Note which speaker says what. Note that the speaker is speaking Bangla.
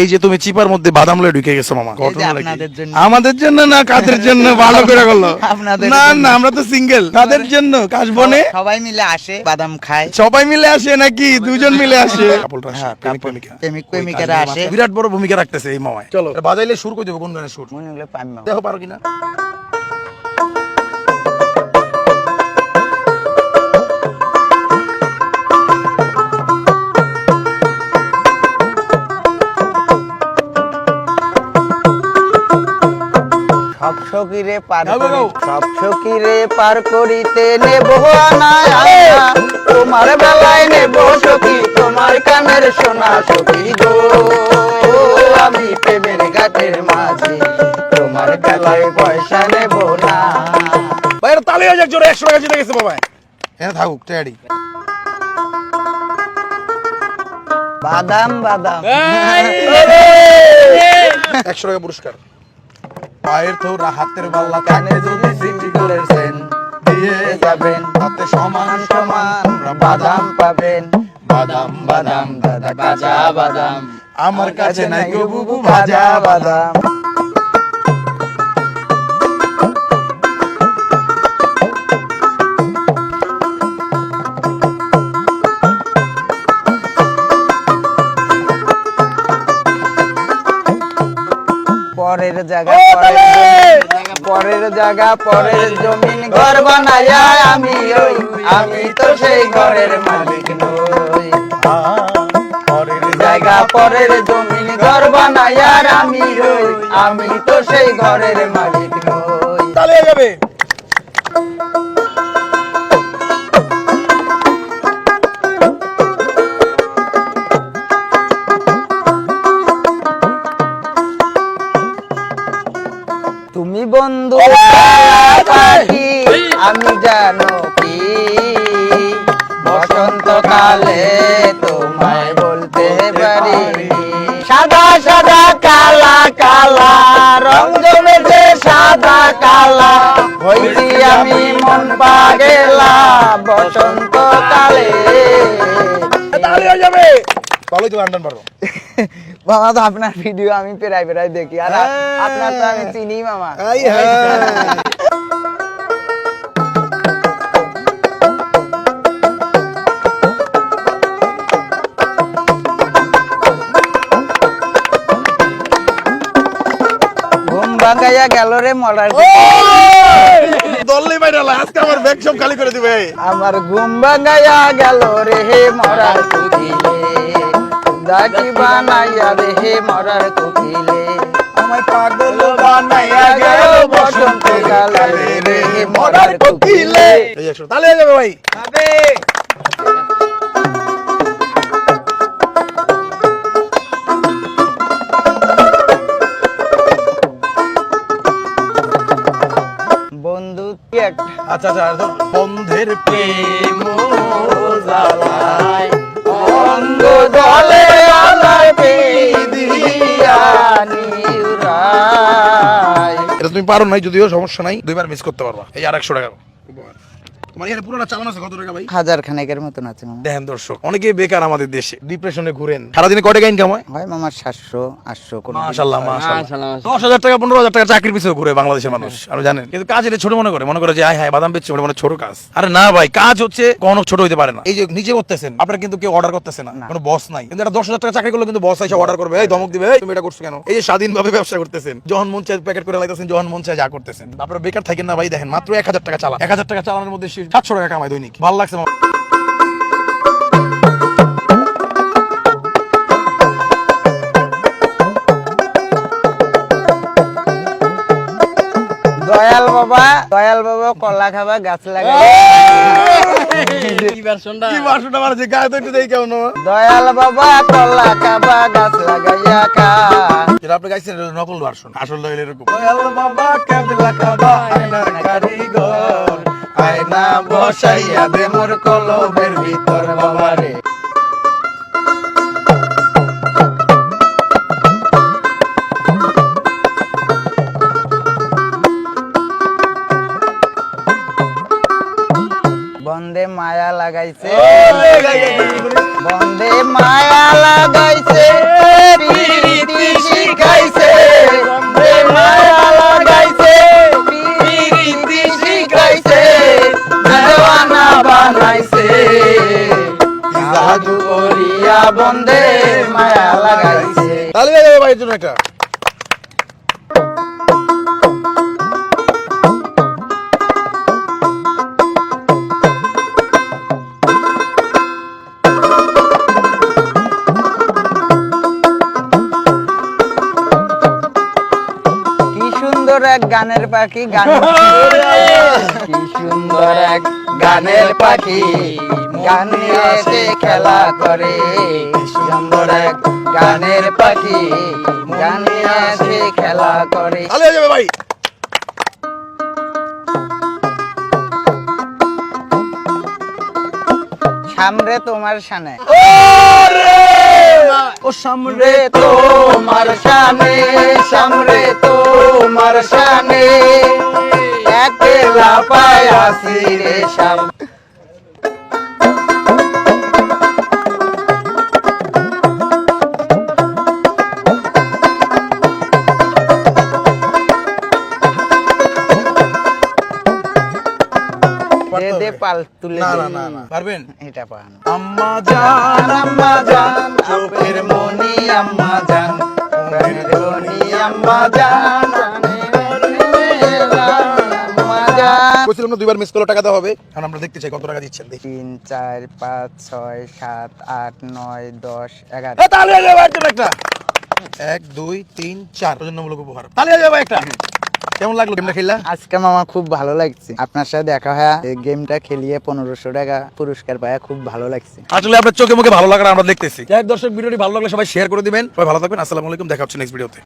Speaker 1: এই যে তুমি চিপার মধ্যে বাদাম লয়ে ঢুকে গেছো মামা,
Speaker 2: আপনাদের জন্য।
Speaker 1: আমাদের জন্য না কাদের জন্য? ভালো করে বললো।
Speaker 2: আপনাদের
Speaker 1: না
Speaker 2: জন্য।
Speaker 1: না আমরা তো সিঙ্গেল, কাদের জন্য? কাশবনে
Speaker 2: সবাই মিলে আসে, বাদাম খায়।
Speaker 1: সবাই মিলে আসে নাকি দুজন মিলে আসে?
Speaker 2: হ্যাঁ, প্রেমিক প্রেমিকারা আসে।
Speaker 1: বিরাট বড় ভূমিকা রাখতেছে এই মামায়। চলো বাজাইলে সুর কই দেবো, কোন গানে সুর
Speaker 2: মনে হলে পাইমা।
Speaker 1: দেখো পারো কিনা।
Speaker 2: সব সখীরে পার
Speaker 1: গাও, গাও, গাও।
Speaker 2: সব সখীরে পার করিতে নেব আনায় আনা, তোমার বেলায় নেব সখী, তোমার কানের সোনা সখী গো, আমি প্রেমের ঘাটের মাঝে, তোমার বেলায় পয়সা নেব না।
Speaker 1: বাইরে তালি হয়ে যাক জোরে, 100 টাকা জিতে গেছে বাবা। হ্যাঁ থাকুক টেয়ারি।
Speaker 2: বাদাম বাদাম
Speaker 1: 100 টাকা পুরস্কার। পায়ের থোড়া হাতের বাল্লা
Speaker 2: কানে যদি সিটি করেছেন দিয়ে যাবেন,
Speaker 1: হাতে সমান
Speaker 2: সমান বাদাম পাবেন।
Speaker 1: বাদাম
Speaker 2: বাদাম দাদা কাঁচা বাদাম,
Speaker 1: আমার কাছে নাই গো বুবু
Speaker 2: ভাজা
Speaker 1: ভাজা
Speaker 2: বাদাম। পরের জায়গা পরের জায়গা পরের জমিন ঘর বানায়া আমি ওই, আমি তো সেই ঘরের মালিক নই।
Speaker 1: পরের
Speaker 2: জায়গা পরের জমিন ঘর বানায়া আমি ওই, আমি তো সেই ঘরের মালিক নই।
Speaker 1: তালি হয়ে যাবে।
Speaker 2: তুমি বন্ধু পাখি, আমি জানো কি বসন্তকালে তোমায় বলতে পারি, সাদা সাদা কালা কালা রং জমেছে সাদা কালা, হইছি আমি মন পাগেলা বসন্তকালে।
Speaker 1: তালি হয়ে যাবে। ভালোই তো গান পারো।
Speaker 2: মামা তো আপনার ভিডিও আমি প্রায় প্রায় দেখি, আর আপনার তো আমি চিনি মামা।
Speaker 1: আই হ্যাঁ।
Speaker 2: ঘুম ভাঙাইয়া গেল রে মরার,
Speaker 1: দললে বাইরালা, আজকে আমার ব্যাগ সব খালি করে দিবে।
Speaker 2: আমার ঘুম ভাঙাইয়া গেল রে হে মরার কুকিলে, দাকি বানাইয়া রে হে মরার কুকিলে,
Speaker 1: আমায় পাগল
Speaker 2: বানাইয়া গেল বসন্তকালে রে হে মরার কুকিলে।
Speaker 1: এই 100 তালি হয়ে যাবে ভাই।
Speaker 2: বন্ধু কি একটা
Speaker 1: আচ্ছা আচ্ছা, বন্ধের প্রেম
Speaker 2: জ্বালায় অঙ্গ জলে আলায় দিয়া নিউরায়।
Speaker 1: এটা তুমি পারো নাই, যদিও সমস্যা নাই, দুইবার মিস করতে পারবা। এই আর 100 টাকা উপহার। তোমার এখানে পুরোটা চালান আছে কত টাকা ভাই?
Speaker 2: 1000 খানেকের মতন আছে মামা।
Speaker 1: দেখেন দর্শক, অনেকেই বেকার আমাদের দেশে, ডিপ্রেশনে ঘুরেন। সারাদিনে কয় টাকা ইনকাম হয়?
Speaker 2: হয় মামার 700 800 কোন
Speaker 1: মাশাআল্লাহ মাশাআল্লাহ। 10,000 টাকা 15,000 টাকা চাকরির পিছনে ঘুরে বাংলাদেশের মানুষ, আপনি জানেন। কিন্তু কাজ এটা ছোট মনে করে যে হ্যাঁ বাদাম বেচছে মানে ছোট কাজ। আরে না ভাই, কাজ হচ্ছে কখনো ছোট হইতে পারে না। এই যে নিজে করতেছেন, আপনারা কিন্তু কেউ অর্ডার করতেছে না, কোনো বস নাই। কিন্তু এটা 10,000 টাকা চাকরি করলে কিন্তু বস এসে অর্ডার করবে, এই ধমক দিবে, এই তুমি এটা করছো কেন? এই যে স্বাধীনভাবে ব্যবসা করতেছেন, যখন মন চায় প্যাকেট করে লাইতেছেন, যখন মন চায় যা করতেছেন। আপনারা বেকার থাকেন না ভাই। দেখেন মাত্র 1000 টাকা চালান, 1000 টাকা চালানোর মধ্যে 700 টাকা কামাই দৈনিক। ভালো লাগছে আমার।
Speaker 2: দয়াল বাবা কলা খাবা গাছ লাগাই।
Speaker 1: কি ভাষণটা মারছে, গায়ে তো একটু দেই কেমন।
Speaker 2: দয়াল বাবা কলা খাবা গাছ লাগাইয়া খা।
Speaker 1: যেটা আপনি গাইছেন এটা নকল ভার্সন, আসল হইলো এরকম। দয়াল বাবা কেবলা খাবা আয়নার কারিগর,
Speaker 2: আয়না বসাইয়া দে মোর কলবের ভিতর বাবারে। বন্দে মায়া লাগাইছে, বন্দে মায়া লাগাইছে,
Speaker 1: তালি হয়ে যাবে ভাইয়ের জন্য একটা।
Speaker 2: কি সুন্দর এক গানের পাখি গান কি সুন্দর এক গানের পাখি গান নিয়ে এসে খেলা করে কি সুন্দর এক গানের পাখি গান নিয়ে এসে খেলা করে।
Speaker 1: তালি হয়ে যাবে ভাই।
Speaker 2: সামরে তোমার শানে
Speaker 1: ও সামনে
Speaker 2: তোমার শানে সামরে তোমার শানে একলা পায় আসি রে শাম। দে দে পাল তুলে
Speaker 1: না
Speaker 2: দে।
Speaker 1: না না না পারবেন?
Speaker 2: এটা পান
Speaker 1: আম্মা জান
Speaker 2: আম্মা জান চোখের মনি আম্মা জান প্রাণের মনি আম্মা জান আম্মা জান।
Speaker 1: কইছিলাম না দুইবার মিস করলে টাকা দেওয়া হবে। এখন আমরা দেখতে চাই কত টাকা দিচ্ছেন দেখি।
Speaker 2: 3 4 5 6 7 8 9 10 11
Speaker 1: এ তালি হয়ে যাবে একটা একটা। 1 2 3 4 প্রজন্মমূলক উপহার। তালি হয়ে যাবে একটা। কেমন লাগলো গেমটা খেললা?
Speaker 2: আজকে মামা খুব ভালো লাগছে আপনার সাথে দেখা হয় এই গেমটা খেলিয়ে 1500 টাকা পুরস্কার পাওয়া খুব ভালো লাগছে।
Speaker 1: আসলে আপনার চোখে মুখে ভালো লাগাটা আমরা দেখতেছি। যাই হোক দর্শক, ভিডিওটি ভালো লাগলে সবাই শেয়ার করে দিবেন। সবাই ভালো থাকবেন। আসসালামু আলাইকুম, দেখা হচ্ছে নেক্সট ভিডিওতে।